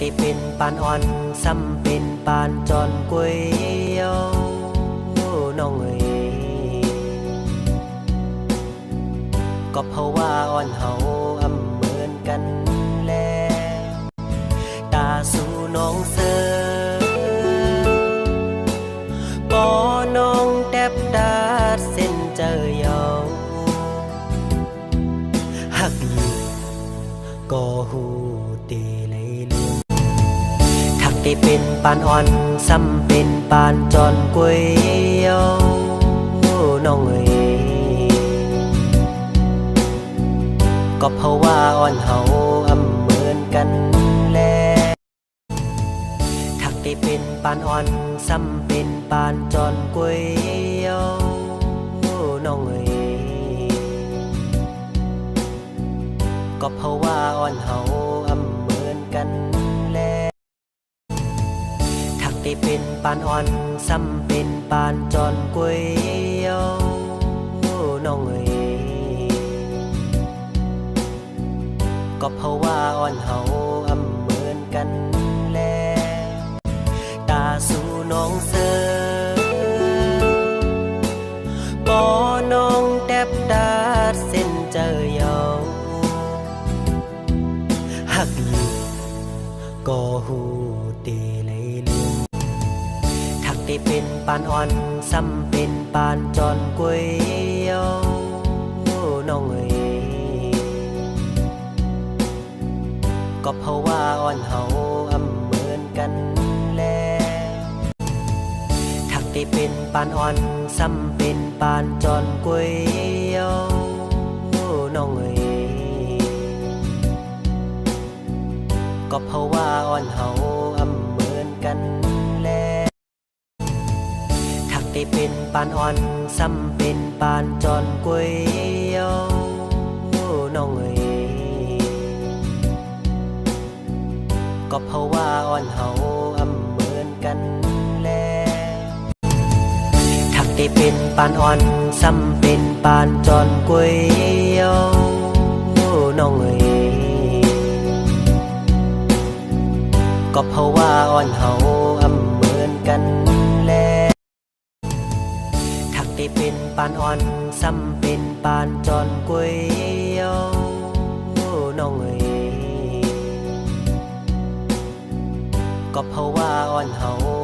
ได้เป็นปานอ่อนซ้ำเป็นปานจอนก๋วยน้องเอ๋ยก็เพราะว่าอ่อนเฮาเหมือนกันแล้วตาสู่น้องเสือปอน้องแทบดาดเส้นเจอยาวหักอยู่ก็หูตีเลยลืมทักได้เป็นปานอ่อนซ้ำเป็นปานจอนก๋วยน้องเอ๋ยก็เพราะว่าอ่อนเฮาเหมือนกันแล้วทักได้เป็นปานอ่อนซ้ำเป็นปานจอนก๋วยน้องเอ๋ยก็เพราะว่าอ่อนเฮาเหมือนกันแล้วทักได้เป็นปานอ่อนซ้ำเป็นปานจอนก๋วยน้องเอ๋ยก็เพราะว่าอ่อนเฮาเหมือนกันแล้วตาสู่น้องเสือปอน้องแทบดาดเส้นเจอยาวหักอยู่ก็หูตีเลยลืมทักได้เป็นปานอ่อนซ้ำเป็นปานจอนก๋วยน้องเอ๋ยก็เพราะว่าอ่อนเฮาเหมือนกันแล้วทักได้เป็นปานอ่อนซ้ำเป็นปานจอนก๋วยน้องเอ๋ยก็เพราะว่าอ่อนเฮาเหมือนกันแล้วทักได้เป็นปานอ่อนซ้ำเป็นปานจอนก๋วยน้องเอ๋ยก็เพราะว่าอ่อนเฮาเหมือนกันแล้วทักได้เป็นปานอ่อนซ้ำเป็นปานจอนก๋วยน้องเอ๋ยก็เพราะว่าอ่อนเฮาเหมือนกันแล้วทักได้เป็นปานอ่อนซ้ำเป็นปานจอนก๋วยน้องเอ๋ยก็เพราะว่าอ่อนเฮา